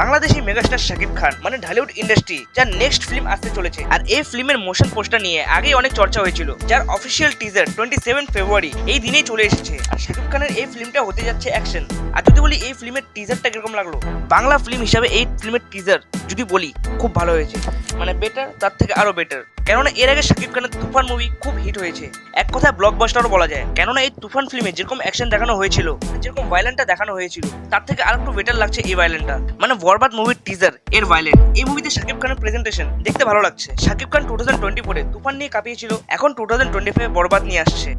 Bangladeshi megastar Shakib Khan মানে Dhallywood industry যার next film আসতে চলেছে। আর এই ফিল্মের মোশন পোস্টার নিয়ে আগেই অনেক চর্চা হয়েছিল, যার অফিসিয়াল টিজার 27 ফেব্রুয়ারি এই দিনেই চলে এসেছে। আর শাকিব খানের এই ফিল্মটা হতে যাচ্ছে অ্যাকশন। আর যদি বলি এই ফিল্মের টিজারটা কিরকম লাগলো, বাংলা ফিল্ম হিসাবে এই ফিল্মের টিজার যদি বলি খুব ভালো হয়েছে, মানে বেটার, তার থেকে আরো বেটার। কেননা এর আগে শাকিব খানের তুফান মুভি খুব হিট হয়েছে, এক কথায় ব্লকবাস্টারও বলা যায়। কেননা এই তুফান ফিল্মে যেরকম অ্যাকশন দেখানো হয়েছিল, যেরকম ভায়োলেন্টটা দেখানো হয়েছিল, তার থেকে আর একটু বেটার লাগছে এই ভায়োলেন্টটা। মানে বরবাদ মুভির টিজার এর ভায়োলেন্ট, এই মুভিতে শাকিব খানের প্রেজেন্টেশন দেখতে ভালো লাগছে। শাকিব খান 2024-এ তুফান নিয়ে কাঁপিয়েছিল, এখন 2025-এ বরবাদ নিয়ে আসছে,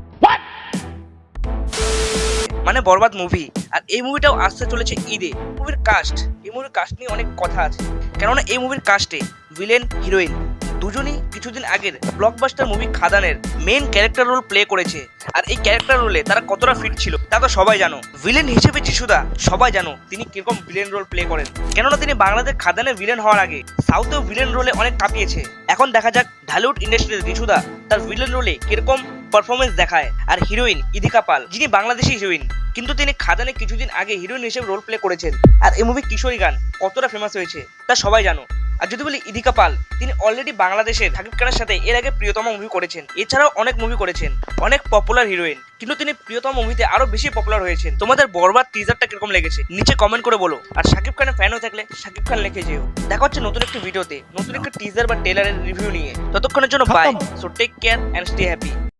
মানে বরবাদ মুভি। আর এই মুভিটাও আসতে চলেছে ঈদে। মুভির কাস্ট, এই মুভির কাস্ট নিয়ে অনেক কথা আছে, কেননা এই মুভির কাস্টে ভিলেন হিরোইন দুজনই কিছুদিন আগের ব্লকবাস্টার মুভি খাদানের মেইন ক্যারেক্টার রোল প্লে করেছে। আর এই ক্যারেক্টার রোলে তারা কতটা ফিট ছিল তা তো সবাই জানো। ভিলেন হিসেবে যিশুদা সবাই জানো তিনি কিরকম ভিলেন রোল প্লে করেন, কেননা তিনি বাংলাদেশ খাদানের ভিলেন হওয়ার আগে সাউথেও ভিলেন রোলে অনেক কাঁপিয়েছে। এখন দেখা যাক ঢালিউড ইন্ডাস্ট্রিতে যিশুদা তার ভিলেন রোলে কিরকম পারফরমেন্স দেখায়। আর হিরোইন ইদিকা পাল, যিনি বাংলাদেশি হিরোইন, কিন্তু তিনি খাদানে কিছুদিন আগে হিরোইন হিসেবে রোল প্লে করেছেন। আর এই মুভি কিশোরী গান কতটা ফেমাস হয়েছে তা সবাই জানো। আর যদি বলি ইদিকা পাল, তিনি অলরেডি বাংলাদেশের শাকিব খানের সাথে এর আগে প্রিয়তমা মুভি করেছেন, এছাড়াও অনেক মুভি করেছেন, অনেক পপুলার হিরোইন, কিন্তু তিনি প্রিয়তমা মুভিতে আরো বেশি পপুলার হয়েছেন। তোমাদের বরবাদ টিজারটা কিরকম লেগেছে নিচে কমেন্ট করে বলো। আর শাকিব খানের ফ্যান হয়ে থাকলে শাকিব খান লিখে যেও। দেখা হচ্ছে নতুন একটি ভিডিওতে নতুন একটা টিজার বা ট্রেলারের রিভিউ নিয়ে। ততক্ষণের জন্য bye. So take care and stay happy.